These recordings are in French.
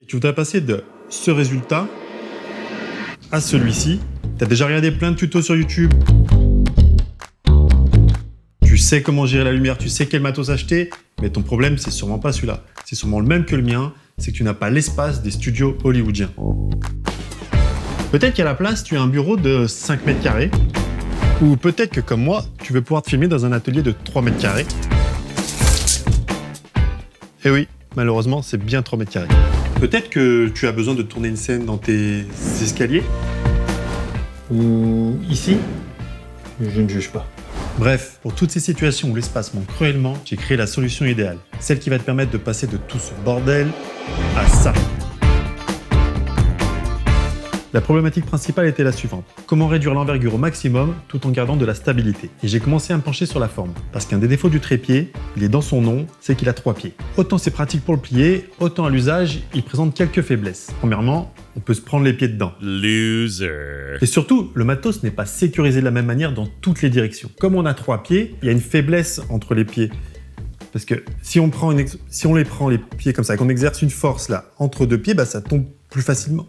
Tu voudrais passer de ce résultat à celui-ci. Tu as déjà regardé plein de tutos sur YouTube. Tu sais comment gérer la lumière, tu sais quel matos acheter, mais ton problème, c'est sûrement pas celui-là. C'est sûrement le même que le mien, c'est que tu n'as pas l'espace des studios hollywoodiens. Peut-être qu'à la place, tu as un bureau de 5 mètres carrés, ou peut-être que comme moi, tu veux pouvoir te filmer dans un atelier de 3 mètres carrés. Eh oui, malheureusement, c'est bien 3 mètres carrés. Peut-être que tu as besoin de tourner une scène dans tes escaliers, ou ici. Je ne juge pas. Bref, pour toutes ces situations où l'espace manque cruellement, j'ai créé la solution idéale. Celle qui va te permettre de passer de tout ce bordel à ça. La problématique principale était la suivante. Comment réduire l'envergure au maximum tout en gardant de la stabilité? Et j'ai commencé à me pencher sur la forme. Parce qu'un des défauts du trépied, il est dans son nom, c'est qu'il a 3 pieds. Autant c'est pratique pour le plier, autant à l'usage, il présente quelques faiblesses. Premièrement, on peut se prendre les pieds dedans. Loser. Et surtout, le matos n'est pas sécurisé de la même manière dans toutes les directions. Comme on a 3 pieds, il y a une faiblesse entre les pieds. Parce que si on les prend les pieds comme ça, et qu'on exerce une force là, entre 2 pieds, bah, ça tombe plus facilement.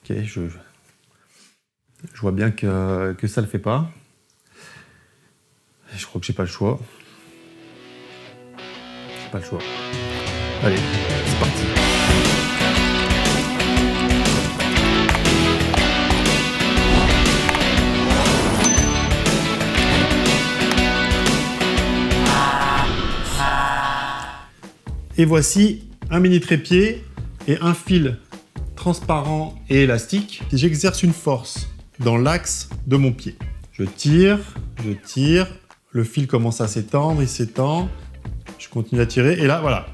Ok, je vois bien que ça le fait pas. Je crois que j'ai pas le choix. J'ai pas le choix. Allez, c'est parti. Et voici un mini trépied et un fil transparent et élastique. Si j'exerce une force dans l'axe de mon pied, je tire, le fil commence à s'étendre, il s'étend, je continue à tirer et là, voilà,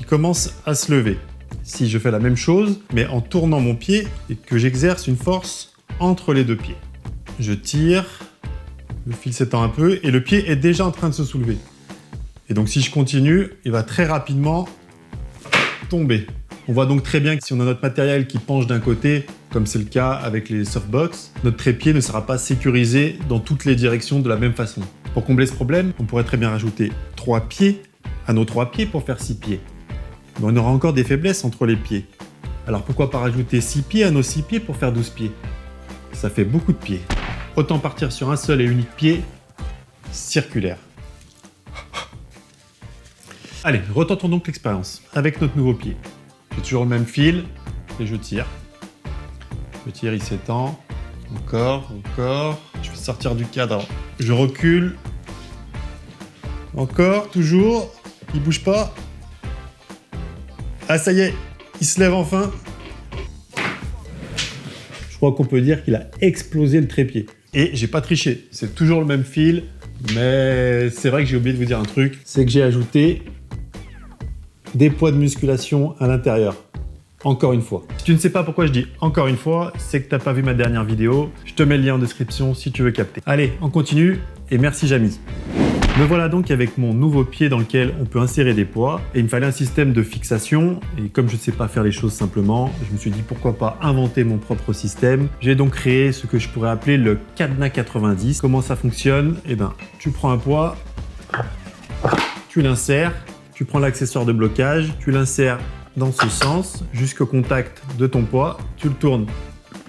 il commence à se lever. Si je fais la même chose, mais en tournant mon pied et que j'exerce une force entre les 2 pieds, je tire, le fil s'étend un peu et le pied est déjà en train de se soulever. Et donc si je continue, il va très rapidement tomber. On voit donc très bien que si on a notre matériel qui penche d'un côté, comme c'est le cas avec les softbox, notre trépied ne sera pas sécurisé dans toutes les directions de la même façon. Pour combler ce problème, on pourrait très bien rajouter 3 pieds à nos 3 pieds pour faire 6 pieds. Mais on aura encore des faiblesses entre les pieds. Alors pourquoi pas rajouter 6 pieds à nos 6 pieds pour faire 12 pieds? Ça fait beaucoup de pieds. Autant partir sur un seul et unique pied circulaire. Allez, retentons donc l'expérience avec notre nouveau pied. J'ai toujours le même fil et je tire. Je tire, il s'étend. Encore. Je vais sortir du cadre. Alors, je recule. Encore, toujours. Il bouge pas. Ah, ça y est, il se lève enfin. Je crois qu'on peut dire qu'il a explosé le trépied. Et j'ai pas triché. C'est toujours le même fil. Mais c'est vrai que j'ai oublié de vous dire un truc. C'est que j'ai ajouté des poids de musculation à l'intérieur. Encore une fois. Si tu ne sais pas pourquoi je dis encore une fois, c'est que tu n'as pas vu ma dernière vidéo. Je te mets le lien en description si tu veux capter. Allez, on continue et merci Jamy. Me voilà donc avec mon nouveau pied dans lequel on peut insérer des poids et il me fallait un système de fixation et comme je ne sais pas faire les choses simplement, je me suis dit pourquoi pas inventer mon propre système. J'ai donc créé ce que je pourrais appeler le cadenas 90. Comment ça fonctionne? Eh bien, tu prends un poids, tu l'insères, tu prends l'accessoire de blocage, tu l'insères dans ce sens jusqu'au contact de ton poids, tu le tournes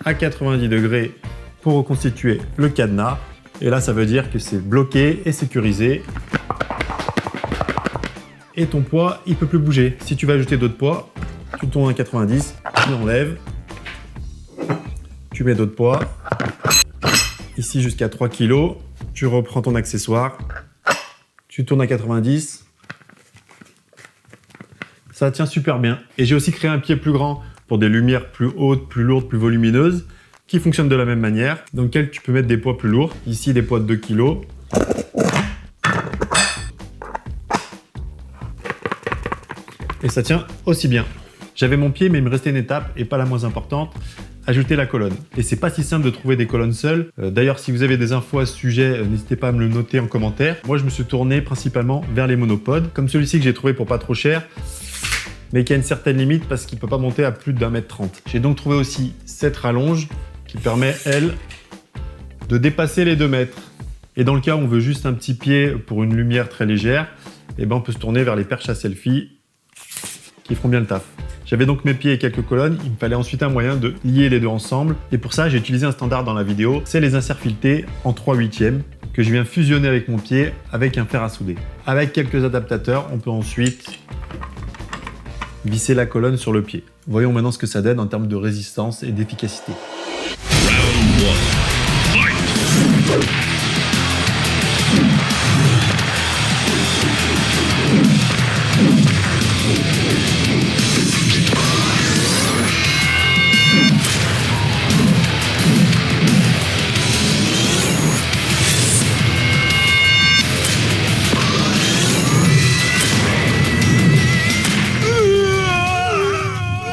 à 90 degrés pour reconstituer le cadenas et là ça veut dire que c'est bloqué et sécurisé et ton poids il peut plus bouger. Si tu veux ajouter d'autres poids, tu tournes à 90, tu enlèves, tu mets d'autres poids, ici jusqu'à 3 kg, tu reprends ton accessoire, tu tournes à 90. Ça tient super bien. Et j'ai aussi créé un pied plus grand pour des lumières plus hautes, plus lourdes, plus volumineuses, qui fonctionnent de la même manière, dans lequel tu peux mettre des poids plus lourds. Ici, des poids de 2 kg. Et ça tient aussi bien. J'avais mon pied, mais il me restait une étape, et pas la moins importante, ajouter la colonne. Et c'est pas si simple de trouver des colonnes seules. D'ailleurs, si vous avez des infos à ce sujet, n'hésitez pas à me le noter en commentaire. Moi, je me suis tourné principalement vers les monopodes, comme celui-ci que j'ai trouvé pour pas trop cher, mais qui a une certaine limite parce qu'il ne peut pas monter à plus d'1 m 30. J'ai donc trouvé aussi cette rallonge qui permet, elle, de dépasser les 2 mètres. Et dans le cas où on veut juste un petit pied pour une lumière très légère, eh ben on peut se tourner vers les perches à selfie qui feront bien le taf. J'avais donc mes pieds et quelques colonnes, il me fallait ensuite un moyen de lier les deux ensemble. Et pour ça, j'ai utilisé un standard dans la vidéo, c'est les inserts filetés en 3/8 que je viens fusionner avec mon pied avec un fer à souder. Avec quelques adaptateurs, on peut ensuite visser la colonne sur le pied. Voyons maintenant ce que ça donne en termes de résistance et d'efficacité.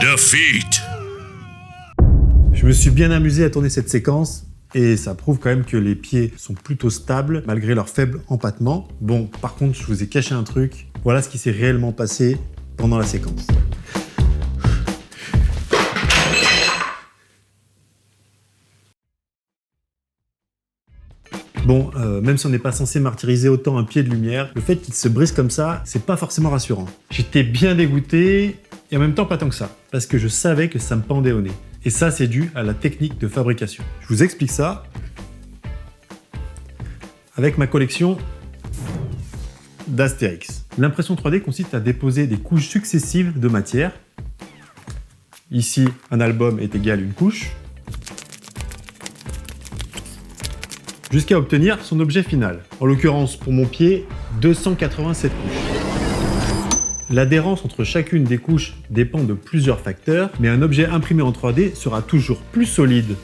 Defeat. Je me suis bien amusé à tourner cette séquence et ça prouve quand même que les pieds sont plutôt stables malgré leur faible empattement. Bon, par contre, je vous ai caché un truc. Voilà ce qui s'est réellement passé pendant la séquence. Bon, même si on n'est pas censé martyriser autant un pied de lumière, le fait qu'il se brise comme ça, c'est pas forcément rassurant. J'étais bien dégoûté, et en même temps pas tant que ça, parce que je savais que ça me pendait au nez. Et ça, c'est dû à la technique de fabrication. Je vous explique ça avec ma collection d'Astérix. L'impression 3D consiste à déposer des couches successives de matière. Ici, un album est égal à une couche, jusqu'à obtenir son objet final. En l'occurrence, pour mon pied, 287 couches. L'adhérence entre chacune des couches dépend de plusieurs facteurs, mais un objet imprimé en 3D sera toujours plus solide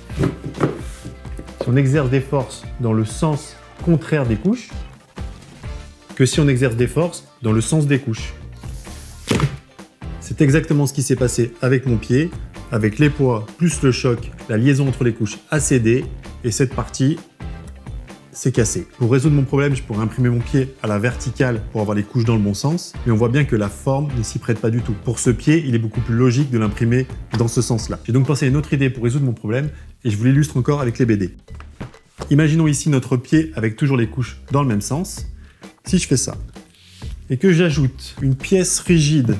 si on exerce des forces dans le sens contraire des couches que si on exerce des forces dans le sens des couches. C'est exactement ce qui s'est passé avec mon pied, avec les poids plus le choc, la liaison entre les couches a cédé, et cette partie c'est cassé. Pour résoudre mon problème, je pourrais imprimer mon pied à la verticale pour avoir les couches dans le bon sens, mais on voit bien que la forme ne s'y prête pas du tout. Pour ce pied, il est beaucoup plus logique de l'imprimer dans ce sens-là. J'ai donc pensé à une autre idée pour résoudre mon problème, et je vous l'illustre encore avec les BD. Imaginons ici notre pied avec toujours les couches dans le même sens. Si je fais ça, et que j'ajoute une pièce rigide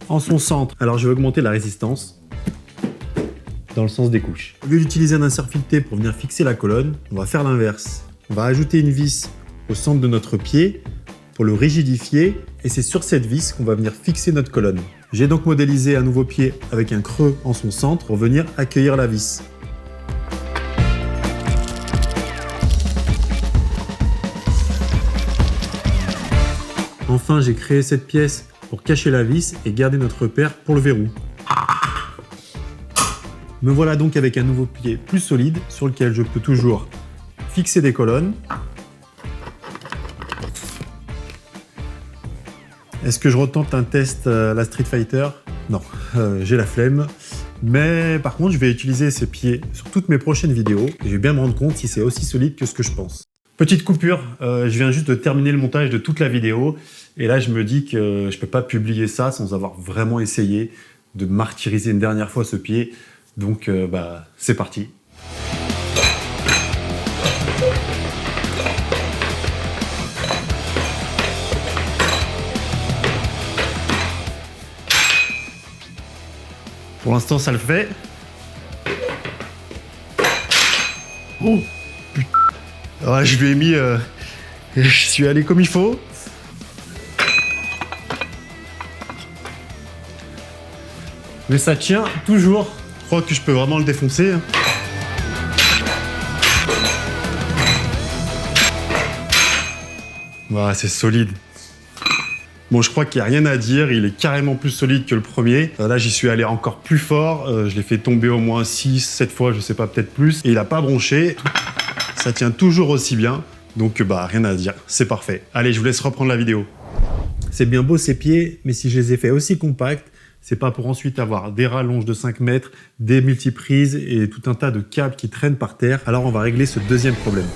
en son centre, alors je vais augmenter la résistance dans le sens des couches. Au lieu d'utiliser un insert fileté pour venir fixer la colonne, on va faire l'inverse. On va ajouter une vis au centre de notre pied pour le rigidifier, et c'est sur cette vis qu'on va venir fixer notre colonne. J'ai donc modélisé un nouveau pied avec un creux en son centre pour venir accueillir la vis. Enfin, j'ai créé cette pièce pour cacher la vis et garder notre repère pour le verrou. Me voilà donc avec un nouveau pied plus solide sur lequel je peux toujours fixer des colonnes. Est-ce que je retente un test à la Street Fighter? Non, j'ai la flemme. Mais par contre, je vais utiliser ces pieds sur toutes mes prochaines vidéos et je vais bien me rendre compte si c'est aussi solide que ce que je pense. Petite coupure, je viens juste de terminer le montage de toute la vidéo et là je me dis que je peux pas publier ça sans avoir vraiment essayé de martyriser une dernière fois ce pied. Donc c'est parti. Pour l'instant ça le fait. Oh putain. Ouais, je lui ai mis... je suis allé comme il faut. Mais ça tient toujours. Je crois que je peux vraiment le défoncer. Voilà, c'est solide. Bon, je crois qu'il n'y a rien à dire, il est carrément plus solide que le premier. Là, j'y suis allé encore plus fort, je l'ai fait tomber au moins 6, 7 fois, je sais pas, peut-être plus. Et il n'a pas bronché, ça tient toujours aussi bien. Donc, rien à dire, c'est parfait. Allez, je vous laisse reprendre la vidéo. C'est bien beau ces pieds, mais si je les ai fait aussi compacts, c'est pas pour ensuite avoir des rallonges de 5 mètres, des multiprises et tout un tas de câbles qui traînent par terre. Alors on va régler ce deuxième problème.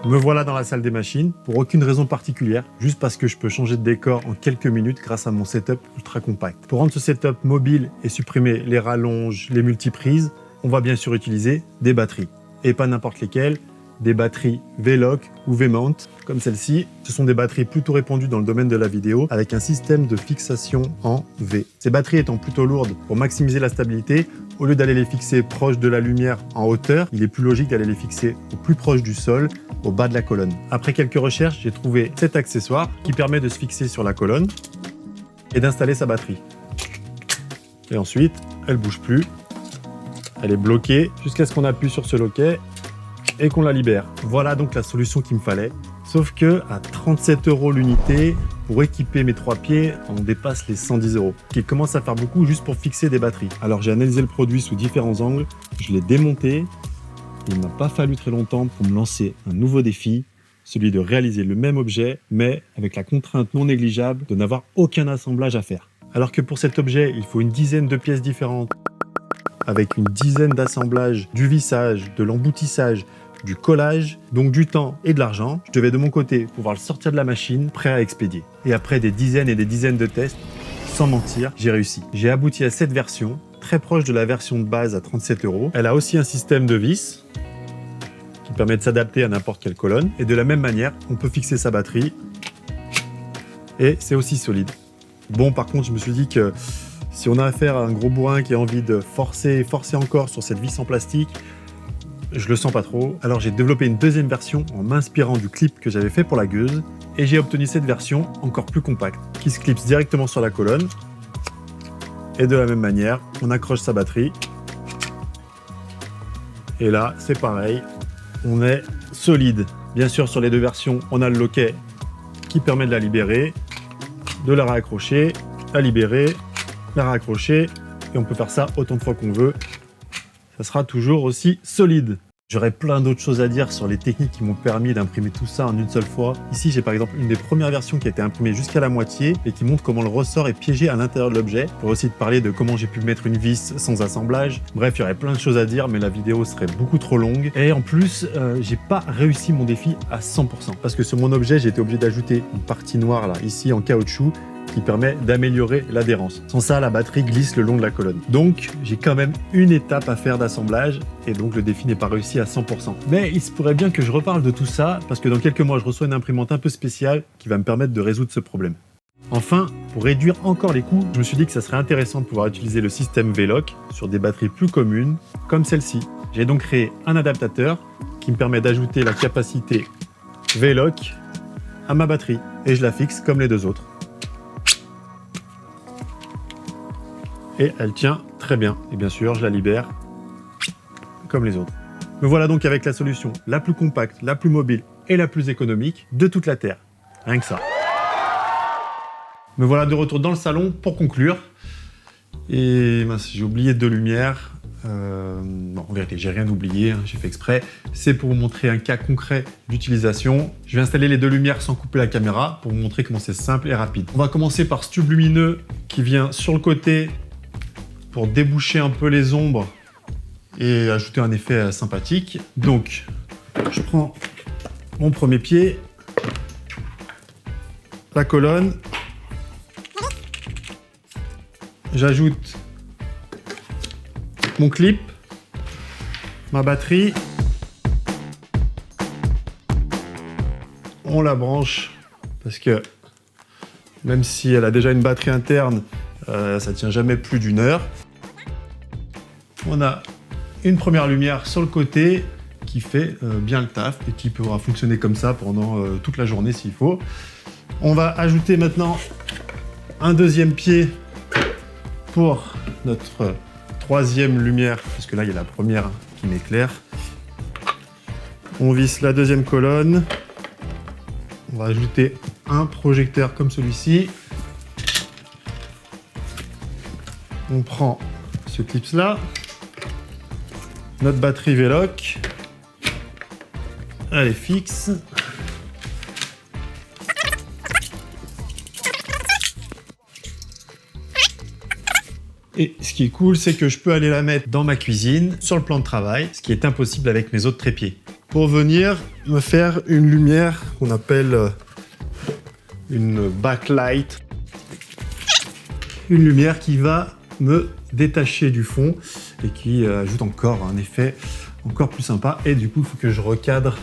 Me voilà dans la salle des machines, pour aucune raison particulière, juste parce que je peux changer de décor en quelques minutes grâce à mon setup ultra compact. Pour rendre ce setup mobile et supprimer les rallonges, les multiprises, on va bien sûr utiliser des batteries. Et pas n'importe lesquelles, des batteries V-Lock ou V-Mount, comme celle-ci. Ce sont des batteries plutôt répandues dans le domaine de la vidéo, avec un système de fixation en V. Ces batteries étant plutôt lourdes, pour maximiser la stabilité, au lieu d'aller les fixer proche de la lumière en hauteur, il est plus logique d'aller les fixer au plus proche du sol, au bas de la colonne. Après quelques recherches, j'ai trouvé cet accessoire qui permet de se fixer sur la colonne et d'installer sa batterie. Et ensuite, elle bouge plus. Elle est bloquée jusqu'à ce qu'on appuie sur ce loquet et qu'on la libère. Voilà donc la solution qu'il me fallait. Sauf que à 37 € l'unité, pour équiper mes 3 pieds, on dépasse les 110 €. Ce qui commence à faire beaucoup juste pour fixer des batteries. Alors j'ai analysé le produit sous différents angles, je l'ai démonté. Il m'a pas fallu très longtemps pour me lancer un nouveau défi, celui de réaliser le même objet, mais avec la contrainte non négligeable de n'avoir aucun assemblage à faire. Alors que pour cet objet, il faut une dizaine de pièces différentes, avec une dizaine d'assemblages, du vissage, de l'emboutissage, du collage, donc du temps et de l'argent. Je devais de mon côté pouvoir le sortir de la machine, prêt à expédier. Et après des dizaines et des dizaines de tests, sans mentir, j'ai réussi. J'ai abouti à cette version, très proche de la version de base à 37 €. Elle a aussi un système de vis qui permet de s'adapter à n'importe quelle colonne. Et de la même manière, on peut fixer sa batterie. Et c'est aussi solide. Bon, par contre, je me suis dit que si on a affaire à un gros bourrin qui a envie de forcer encore sur cette vis en plastique, je le sens pas trop. Alors j'ai développé une deuxième version en m'inspirant du clip que j'avais fait pour la gueuse et j'ai obtenu cette version encore plus compacte qui se clipse directement sur la colonne. Et de la même manière, on accroche sa batterie. Et là, c'est pareil, on est solide. Bien sûr, sur les deux versions, on a le loquet qui permet de la libérer, de la raccrocher, la libérer, la raccrocher, et on peut faire ça autant de fois qu'on veut. Ça sera toujours aussi solide. J'aurais plein d'autres choses à dire sur les techniques qui m'ont permis d'imprimer tout ça en une seule fois. Ici, j'ai par exemple une des premières versions qui a été imprimée jusqu'à la moitié et qui montre comment le ressort est piégé à l'intérieur de l'objet. Je pourrais aussi te parler de comment j'ai pu mettre une vis sans assemblage. Bref, il y aurait plein de choses à dire, mais la vidéo serait beaucoup trop longue. Et en plus, j'ai pas réussi mon défi à 100%. Parce que sur mon objet, j'ai été obligé d'ajouter une partie noire là, ici en caoutchouc, qui permet d'améliorer l'adhérence. Sans ça, la batterie glisse le long de la colonne. Donc, j'ai quand même une étape à faire d'assemblage et donc le défi n'est pas réussi à 100%. Mais il se pourrait bien que je reparle de tout ça parce que dans quelques mois, je reçois une imprimante un peu spéciale qui va me permettre de résoudre ce problème. Enfin, pour réduire encore les coûts, je me suis dit que ça serait intéressant de pouvoir utiliser le système V-Lock sur des batteries plus communes, comme celle-ci. J'ai donc créé un adaptateur qui me permet d'ajouter la capacité V-Lock à ma batterie et je la fixe comme les deux autres. Et elle tient très bien. Et bien sûr, je la libère comme les autres. Me voilà donc avec la solution la plus compacte, la plus mobile et la plus économique de toute la Terre. Rien que ça. Me voilà de retour dans le salon pour conclure. Et mince, j'ai oublié 2 lumières. Bon, en vérité, j'ai rien oublié, hein, j'ai fait exprès. C'est pour vous montrer un cas concret d'utilisation. Je vais installer les 2 lumières sans couper la caméra pour vous montrer comment c'est simple et rapide. On va commencer par ce tube lumineux qui vient sur le côté pour déboucher un peu les ombres et ajouter un effet sympathique. Donc, je prends mon premier pied, la colonne, j'ajoute mon clip, ma batterie, on la branche parce que même si elle a déjà une batterie interne, ça tient jamais plus d'1 heure. On a une première lumière sur le côté qui fait bien le taf et qui pourra fonctionner comme ça pendant toute la journée s'il faut. On va ajouter maintenant un deuxième pied pour notre 3e lumière, parce que là il y a la première qui m'éclaire. On visse la 2e colonne. On va ajouter un projecteur comme celui-ci. On prend ce clip là, notre batterie V-Lock, elle est fixe. Et ce qui est cool, c'est que je peux aller la mettre dans ma cuisine, sur le plan de travail, ce qui est impossible avec mes autres trépieds. Pour venir me faire une lumière qu'on appelle une backlight, une lumière qui va me détacher du fond et qui ajoute encore un effet encore plus sympa. Et du coup, il faut que je recadre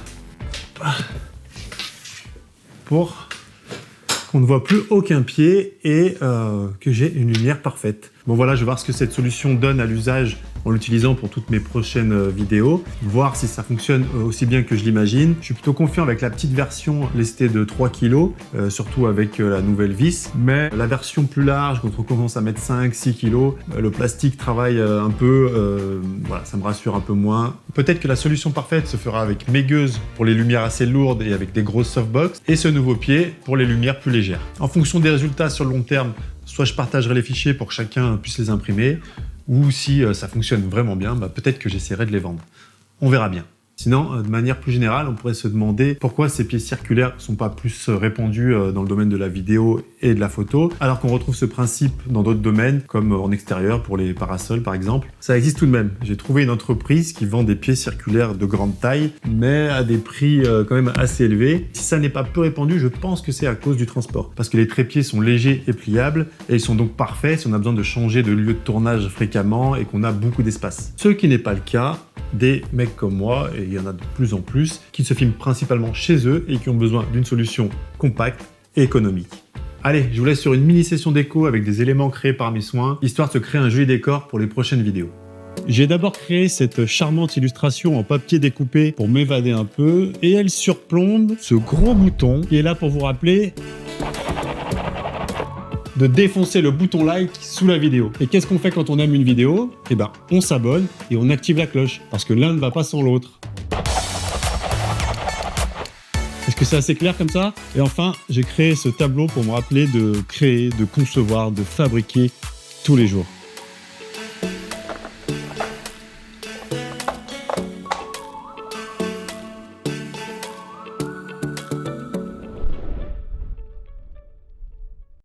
pour qu'on ne voit plus aucun pied et que j'ai une lumière parfaite. Bon voilà, je vais voir ce que cette solution donne à l'usage en l'utilisant pour toutes mes prochaines vidéos, voir si ça fonctionne aussi bien que je l'imagine. Je suis plutôt confiant avec la petite version lestée de 3 kg, surtout avec la nouvelle vis, mais la version plus large, quand on commence à mettre 5-6 kg, le plastique travaille un peu, voilà, ça me rassure un peu moins. Peut-être que la solution parfaite se fera avec mes gueuses pour les lumières assez lourdes et avec des grosses softbox, et ce nouveau pied pour les lumières plus légères. En fonction des résultats sur le long terme, soit je partagerai les fichiers pour que chacun puisse les imprimer, ou si ça fonctionne vraiment bien, peut-être que j'essaierai de les vendre. On verra bien. Sinon, de manière plus générale, on pourrait se demander pourquoi ces pieds circulaires ne sont pas plus répandus dans le domaine de la vidéo et de la photo, alors qu'on retrouve ce principe dans d'autres domaines, comme en extérieur, pour les parasols par exemple. Ça existe tout de même. J'ai trouvé une entreprise qui vend des pieds circulaires de grande taille, mais à des prix quand même assez élevés. Si ça n'est pas peu répandu, je pense que c'est à cause du transport. Parce que les trépieds sont légers et pliables, et ils sont donc parfaits si on a besoin de changer de lieu de tournage fréquemment et qu'on a beaucoup d'espace. Ce qui n'est pas le cas des mecs comme moi, et il y en a de plus en plus, qui se filment principalement chez eux et qui ont besoin d'une solution compacte et économique. Allez, je vous laisse sur une mini session déco avec des éléments créés par mes soins, histoire de se créer un joli décor pour les prochaines vidéos. J'ai d'abord créé cette charmante illustration en papier découpé pour m'évader un peu, et elle surplombe ce gros bouton qui est là pour vous rappeler de défoncer le bouton like sous la vidéo. Et qu'est-ce qu'on fait quand on aime une vidéo? Eh ben, on s'abonne et on active la cloche, parce que l'un ne va pas sans l'autre. Est-ce que c'est assez clair comme ça? Et enfin, j'ai créé ce tableau pour me rappeler de créer, de concevoir, de fabriquer tous les jours.